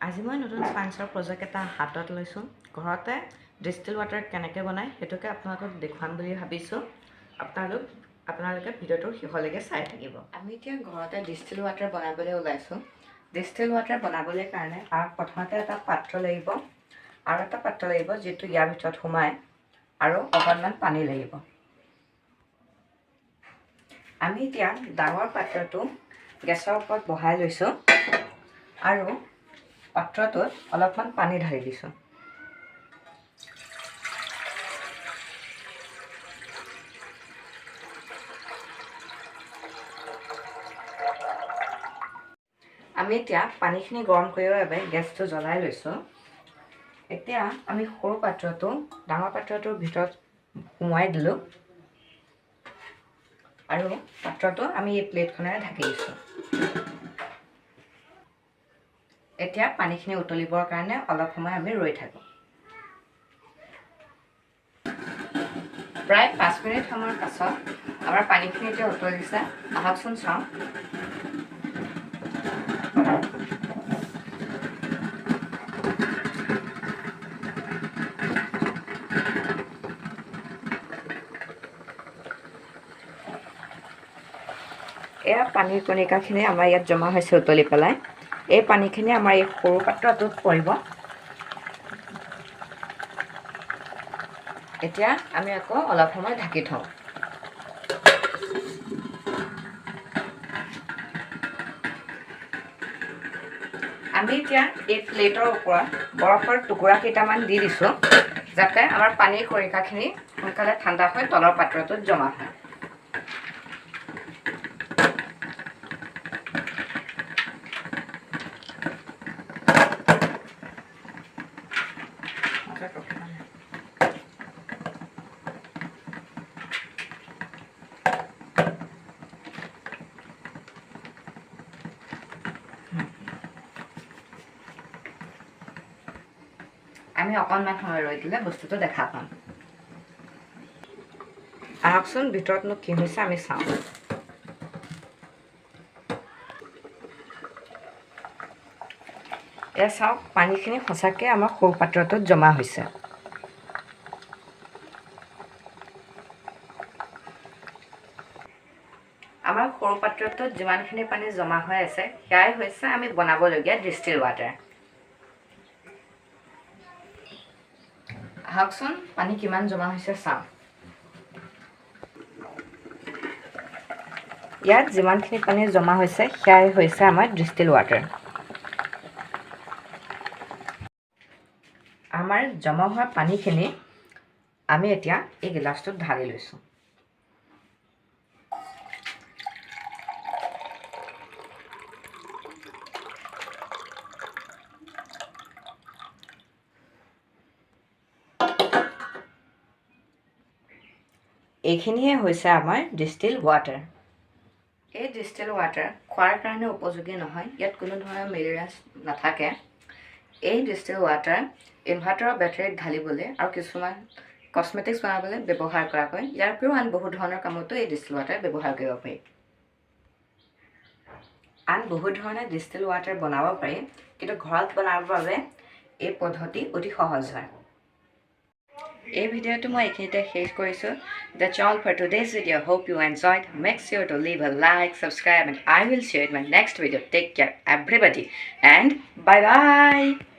আজি মই নতুন সায়েন্সৰ প্ৰজেক্ট এটা হাতত লৈছোঁ। ঘৰতে ডিষ্টিল ৱাটাৰ কেনেকৈ বনায় সেইটোকে আপোনালোকক দেখুৱাম বুলি ভাবিছোঁ। আপোনালোকে ভিডিঅ'টোৰ শেষলৈকে চাই থাকিব। আমি এতিয়া ঘৰতে ডিষ্টিল ৱাটাৰ বনাবলৈ ওলাইছোঁ। ডিষ্টিল ৱাটাৰ বনাবলৈ কাৰণে প্ৰথমতে এটা পাত্ৰ লাগিব আৰু এটা পাত্ৰ লাগিব যিটো ইয়াৰ ভিতৰত সোমায় আৰু অকণমান পানী লাগিব। আমি এতিয়া ডাঙৰ পাত্ৰটো গেছৰ ওপৰত বহাই লৈছোঁ আৰু পাত্ৰটোত অলপমান পানী ঢালি দিছোঁ। আমি এতিয়া পানীখিনি গৰম কৰিবৰ বাবে গেছটো জ্বলাই লৈছোঁ। এতিয়া আমি সৰু পাত্ৰটো ডাঙৰ পাত্ৰটোৰ ভিতৰত সোমোৱাই দিলোঁ আৰু পাত্ৰটো আমি এই প্লেটখনেৰে ঢাকি দিছোঁ। এতিয়া পানীখিনি উতলিবৰ কাৰণে অলপ সময় আমি ৰৈ থাকোঁ। প্ৰায় 5 মিনিট সময়ৰ পাছত আমাৰ পানীখিনি এতিয়া উতলিছে। আহকচোন চাওঁ। এয়া পানীৰ কণিকাখিনি আমাৰ ইয়াত জমা হৈছে উতলি পেলাই। এই পানীখিনি আমাৰ এই সৰু পাত্ৰটোত পৰিব। এতিয়া আমি আকৌ অলপ সময় ঢাকি থওঁ। আমি এতিয়া এই প্লেটৰ ওপৰত বৰফৰ টুকুৰা কেইটামান দি দিছোঁ যাতে আমাৰ পানীৰ কণিকাখিনি সোনকালে ঠাণ্ডা হৈ তলৰ পাত্ৰটোত জমা হয়। আমি অকণমান সময় ৰৈ দিলে বস্তুটো দেখা পাম। আহকচোন ভিতৰতনো কি হৈছে আমি চাওঁ। এয়া চাওক, পানীখিনি সঁচাকৈ আমাৰ সৰু পাত্ৰটোত জমা হৈছে। আমাৰ সৰু পাত্ৰটোত যিমানখিনি পানী জমা হৈ আছে সেয়াই হৈছে আমি বনাবলগীয়া ডিষ্টিল ৱাটাৰ। আহকচোন পানী কিমান জমা হৈছে চাওঁ। ইয়াত যিমানখিনি পানী জমা হৈছে সেয়াই হৈছে আমাৰ ডিষ্টিল ৱাটাৰ। আমাৰ জমা হোৱা পানীখিনি আমি এতিয়া এই গিলাচটোত ঢালি লৈছোঁ। এইখিনিয়ে হৈছে আমাৰ ডিষ্টিল ৱাটাৰ। এই ডিষ্টিল ৱাটাৰ খোৱাৰ কাৰণে উপযোগী নহয়। ইয়াত কোনো ধৰণৰ মিনাৰেলছ নাথাকে। এই ডিষ্টিল ৱাটাৰ ইনভাৰ্টাৰৰ বেটাৰীত ঢালিবলৈ আৰু কিছুমান কছমেটিক্স বনাবলৈ ব্যৱহাৰ কৰা হয়। ইয়াৰ উপৰিও আন বহু ধৰণৰ কামতো এই ডিষ্টিল ৱাটাৰ ব্যৱহাৰ কৰিব পাৰি। আন বহু ধৰণে ডিষ্টিল ৱাটাৰ বনাব পাৰি, কিন্তু ঘৰত বনাবৰ বাবে এই পদ্ধতি অতি সহজ হয়। এই ভিডিঅ'টো মই এইখিনিতে শেষ কৰিছোঁ। That's all for today's video. Hope you enjoyed. Make sure to leave a like, subscribe, and I will see you in my next video. Take care, everybody, and bye-bye.